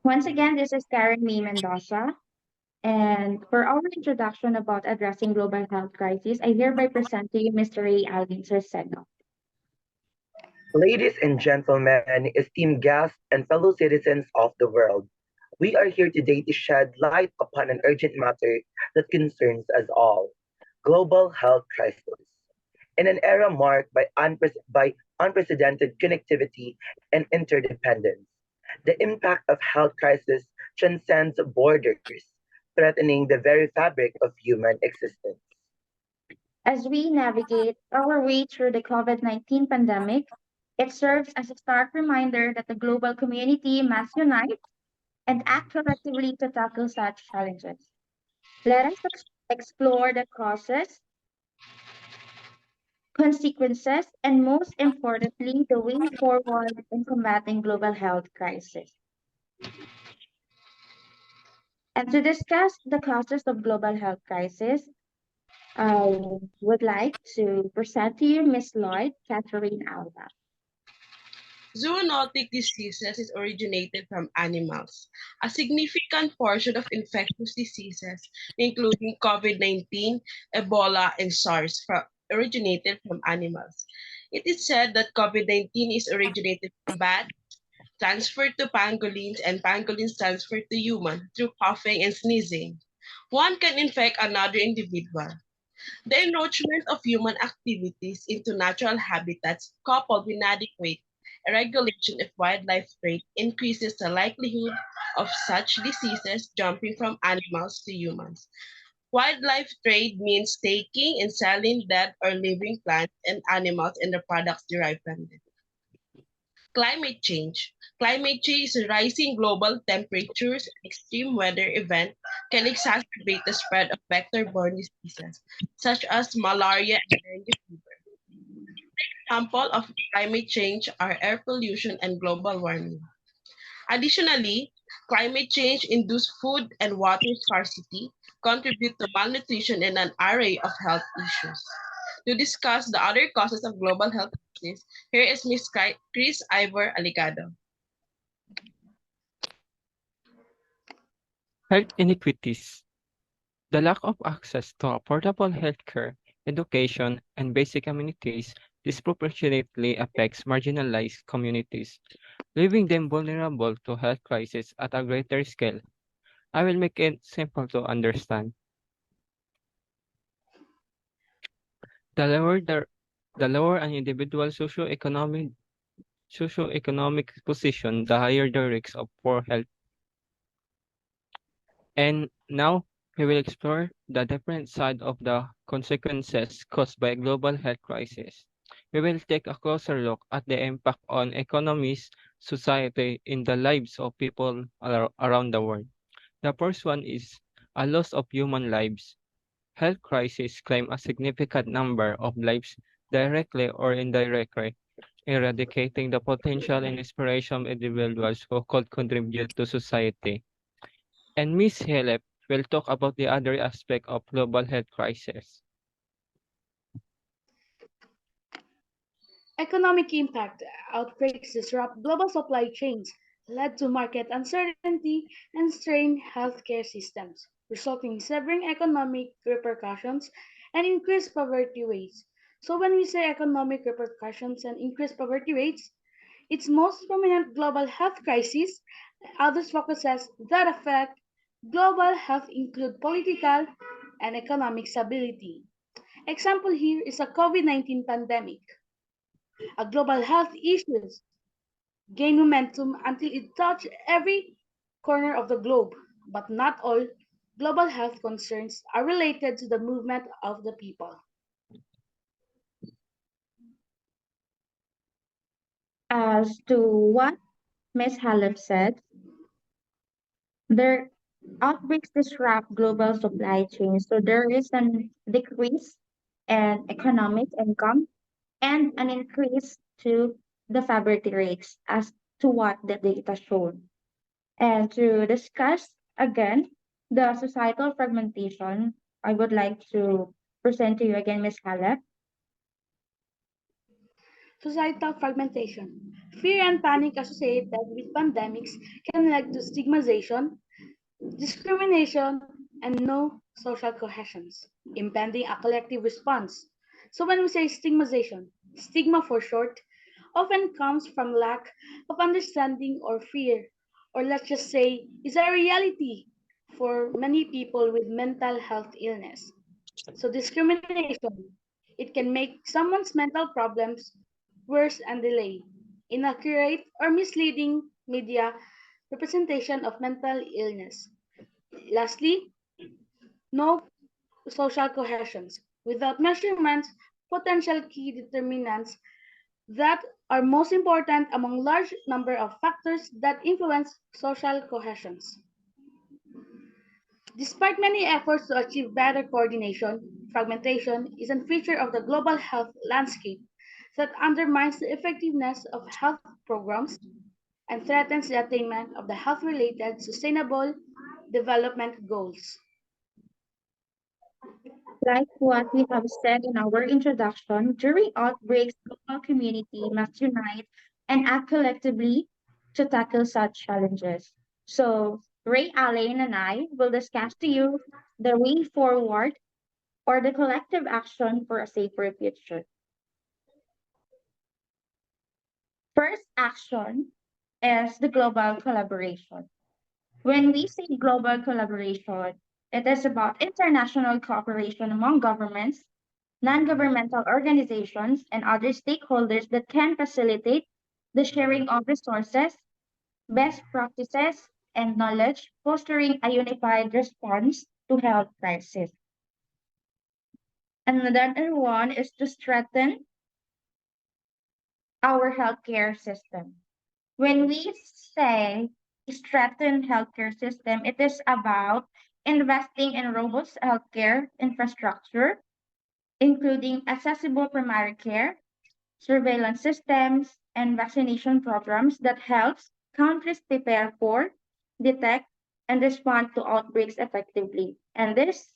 Once again, this is Karen May Mendoza. And for our introduction about addressing global health crisis, I hereby present to you Mr. Ray Alvin Cerceno. Ladies and gentlemen, esteemed guests, and fellow citizens of the world, we are here today to shed light upon an urgent matter that concerns us all: global health crisis. In an era marked by unprecedented connectivity and interdependence, the impact of health crisis transcends borders, threatening the very fabric of human existence. As we navigate our way through the COVID 19 pandemic, it serves as a stark reminder that the global community must unite and act collectively to tackle such challenges. Let us explore the causes, consequences, and most importantly, the way forward in combating global health crisis. And to discuss the causes of global health crisis, I would like to present to you Miss Lloyd Catherine Alba. Zoonotic diseases is originated from animals. A significant portion of infectious diseases, including COVID-19, Ebola, and SARS, originated from animals. It is said that COVID-19 is originated from bats, transferred to pangolins, and pangolins transferred to humans through coughing and sneezing. One can infect another individual. The enroachment of human activities into natural habitats, coupled with inadequate regulation of wildlife trade, increases the likelihood of such diseases jumping from animals to humans. Wildlife trade means taking and selling dead or living plants and animals and the products derived from them. Climate change. Climate change is rising global temperatures and extreme weather events can exacerbate the spread of vector-borne diseases such as malaria and dengue fever. Examples of climate change are air pollution and global warming. Additionally, climate change-induced food and water scarcity contribute to malnutrition and an array of health issues. To discuss the other causes of global health crisis, here is Ms. Chris Ivor Alicado. Health inequities. The lack of access to affordable healthcare, education, and basic amenities disproportionately affects marginalized communities, leaving them vulnerable to health crises at a greater scale. I will make it simple to understand. The lower the, the lower an individual's socioeconomic position, the higher the risk of poor health. And now we will explore the different side of the consequences caused by a global health crisis. We will take a closer look at the impact on economies, society, in the lives of people around the world. The first one is a loss of human lives. Health crises claim a significant number of lives directly or indirectly, eradicating the potential and inspiration of individuals who could contribute to society. And Miss Halep will talk about the other aspect of global health crisis. Economic impact outbreaks disrupt global supply chains, led to market uncertainty, and strained healthcare systems, resulting in severe economic repercussions and increased poverty rates. So, when we say economic repercussions and increased poverty rates, its most prominent global health crisis, others focuses that affect global health include political and economic stability. Example here is a COVID-19 pandemic. A global health issues gain momentum until it touched every corner of the globe, but not all global health concerns are related to the movement of the people. As to what Ms. Halep said, their outbreaks disrupt global supply chains, so there is an decrease in economic income and an increase to the poverty rates as to what the data showed. And to discuss again the societal fragmentation, I would like to present to you again Ms. Halep. Societal fragmentation. Fear and panic associated with pandemics can lead to stigmatization, discrimination, and no social cohesion, impeding a collective response. So when we say stigmatization, stigma for short, often comes from lack of understanding or fear, or let's just say is a reality for many people with mental health illness. So discrimination, it can make someone's mental problems worse and delay inaccurate or misleading media representation of mental illness. Lastly, no social cohesions. Without measurements, potential key determinants that are most important among large number of factors that influence social cohesions. Despite many efforts to achieve better coordination, fragmentation is a feature of the global health landscape that undermines the effectiveness of health programs and threatens the attainment of the health-related sustainable development goals. Like what we have said in our introduction, during outbreaks, global community must unite and act collectively to tackle such challenges. So, Ray Allen and I will discuss to you the way forward or the collective action for a safer future. First action is the global collaboration. When we say global collaboration, it is about international cooperation among governments, non-governmental organizations, and other stakeholders that can facilitate the sharing of resources, best practices, and knowledge, fostering a unified response to health crisis. Another one is to strengthen our healthcare system. When we say strengthen healthcare system, it is about investing in robust healthcare infrastructure, including accessible primary care, surveillance systems, and vaccination programs that helps countries prepare for, detect, and respond to outbreaks effectively. And this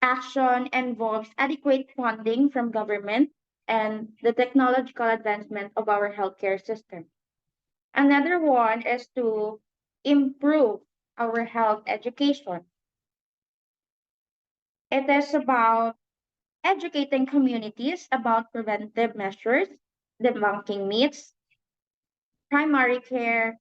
action involves adequate funding from government and the technological advancement of our healthcare system. Another one is to improve our health education. It is about educating communities about preventive measures, debunking myths, primary care,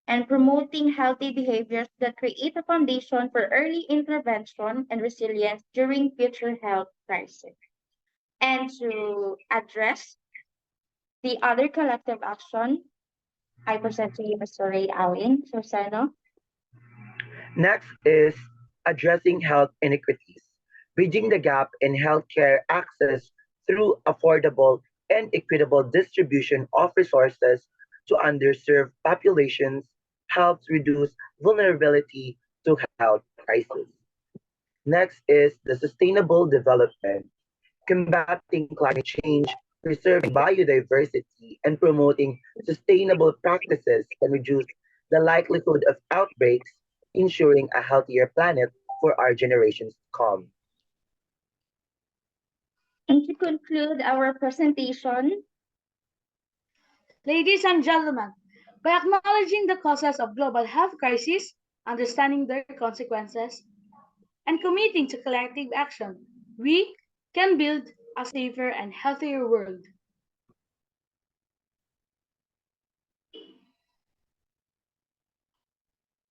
and promoting healthy behaviors that create a foundation for early intervention and resilience during future health crises. And to address the other collective action, I present to you Mr. Ray Allen. So, Seno, Next is addressing health inequities, bridging the gap in healthcare access through affordable and equitable distribution of resources to underserved populations helps reduce vulnerability to health crises. Next is the sustainable development, combating climate change, preserving biodiversity, and promoting sustainable practices can reduce the likelihood of outbreaks, ensuring a healthier planet for our generations to come. and to conclude our presentation, Ladies and gentlemen, by acknowledging the causes of global health crises, understanding their consequences, and committing to collective action, we can build a safer and healthier world.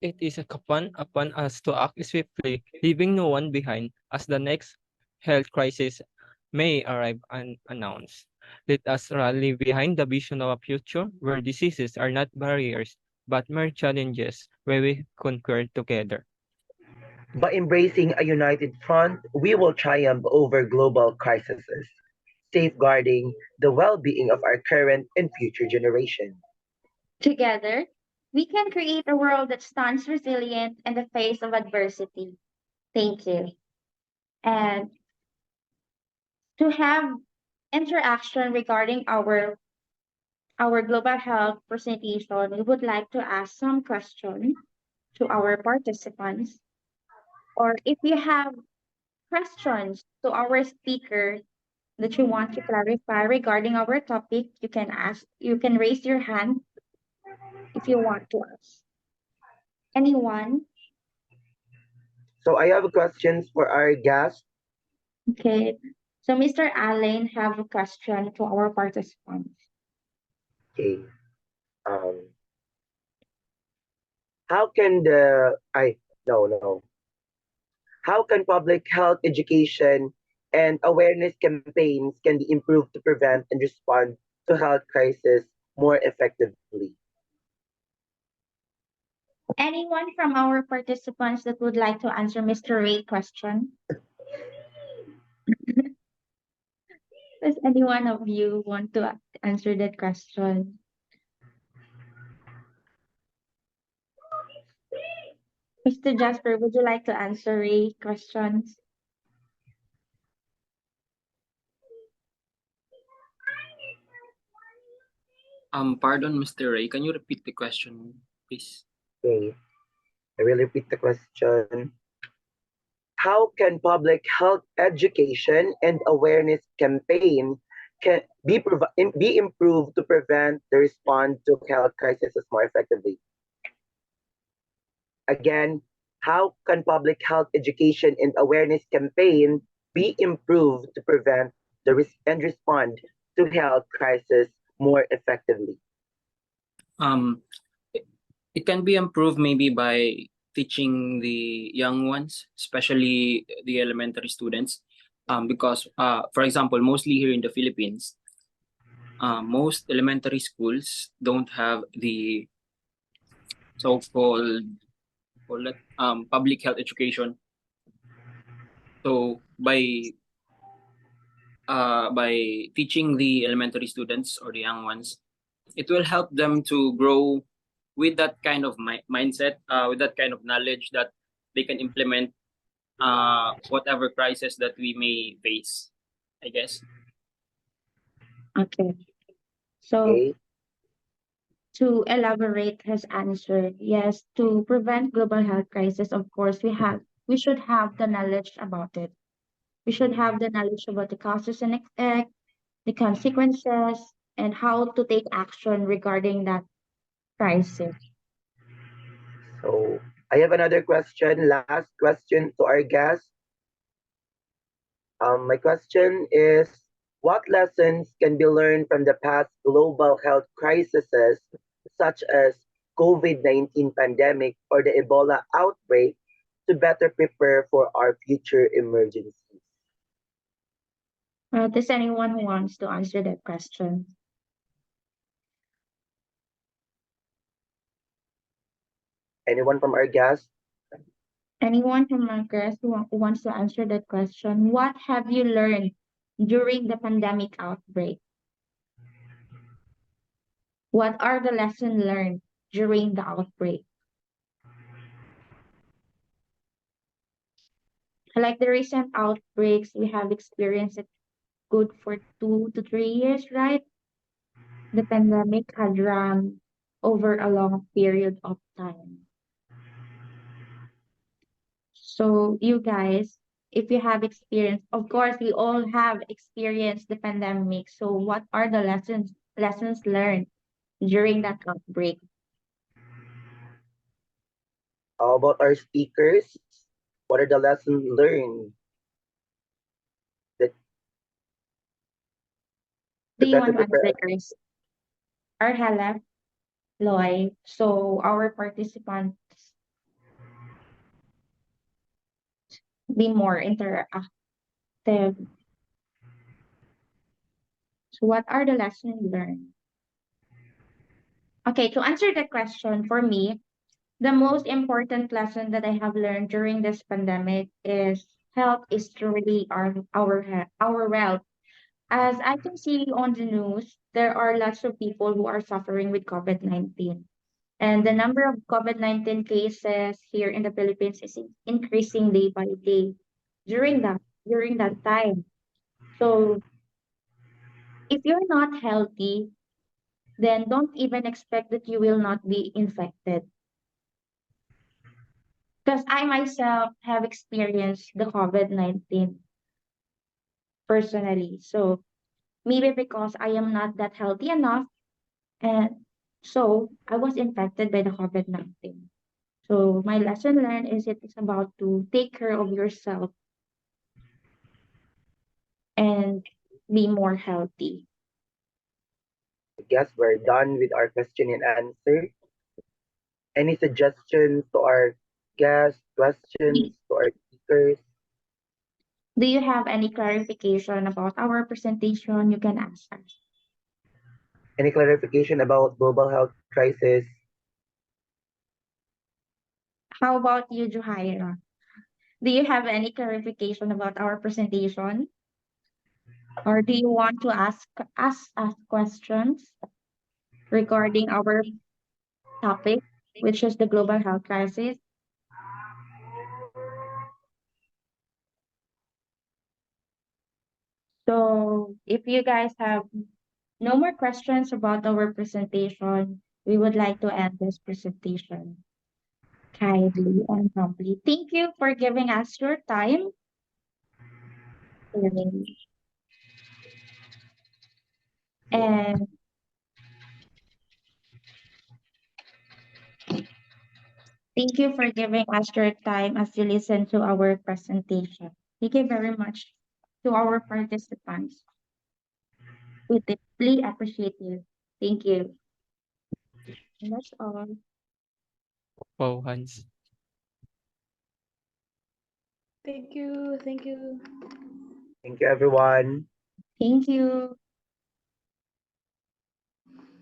It is upon us to act swiftly, leaving no one behind as the next health crisis may arrive unannounced. Let us rally behind the vision of a future where diseases are not barriers, but mere challenges where we conquer together. By embracing a united front, we will triumph over global crises, safeguarding the well-being of our current and future generations. together, we can create a world that stands resilient in the face of adversity. Thank you. And to have interaction regarding our global health presentation, we would like to ask some questions to our participants. Or if you have questions to our speaker, that you want to clarify regarding our topic, you can raise your hand if you want to ask. Anyone? So I have questions for our guest. Okay. So Mr. Allen have a question to our participants. Okay. Um, how can the I no no how can public health education and awareness campaigns can be improved to prevent and respond to health crisis more effectively? Anyone from our participants that would like to answer Mr. Ray question? Does any one of you want to answer that question? Mr. Jasper, would you like to answer Ray questions? Pardon, Mr. Ray, can you repeat the question, please? Okay. I will repeat the question. How can public health education and awareness campaign can be improved to prevent the response to health crises more effectively? Again, how can public health education and awareness campaign be improved to prevent and respond to health crisis more effectively? Um, it, it can be improved maybe by teaching the young ones, especially the elementary students, because, for example, mostly here in the Philippines, most elementary schools don't have the so-called public health education. So by teaching the elementary students or the young ones, it will help them to grow with that kind of mindset, with that kind of knowledge that they can implement whatever crisis that we may face, I guess. Okay. So Okay. to elaborate his answer, yes, to prevent global health crisis, of course, we should have the knowledge about it. We should have the knowledge about the causes and effect, the consequences, and how to take action regarding that crisis. So I have another question, last question to our guest. My question is, what lessons can be learned from the past global health crises, such as COVID-19 pandemic or the Ebola outbreak, to better prepare for our future emergencies? Does anyone who wants to answer that question? Anyone from our guests? Anyone from our guests who wants to answer that question? What have you learned during the pandemic outbreak? What are the lessons learned during the outbreak? Like the recent outbreaks, we have experienced it good for 2 to 3 years, right? The pandemic had run over a long period of time. So you guys, if you have experienced, of course, we all have experienced the pandemic. So what are the lessons learned during that outbreak? How about our speakers? What are the lessons learned that Do to you better want to answer prepare? first? Arhela, Loy. So our participants be more interactive. So what are the lessons learned? Okay, to answer the question for me, the most important lesson that I have learned during this pandemic is health is truly our wealth. As I can see on the news, there are lots of people who are suffering with COVID-19. And the number of COVID-19 cases here in the Philippines is increasing day by day during that time. So if you're not healthy, then don't even expect that you will not be infected. Because I myself have experienced the COVID-19. personally. So maybe because I am not that healthy enough, and so I was infected by the COVID-19. So my lesson learned is it is about to take care of yourself and be more healthy. I guess we're done with our question and answer. Any suggestions to our guests, questions Do to our speakers? do you have any clarification about our presentation? You can ask us. Any clarification about global health crisis? How about you, Juhaira? Do you have any clarification about our presentation? Or do you want to ask us questions regarding our topic, which is the global health crisis? So if you guys have no more questions about our presentation, we would like to end this presentation kindly and humbly. Thank you for giving us your time. And thank you for giving us your time as you listen to our presentation. Thank you very much to our participants. We deeply appreciate you. Thank you. And that's all. Wow, Hans. Thank you. Thank you. Thank you, everyone. Thank you.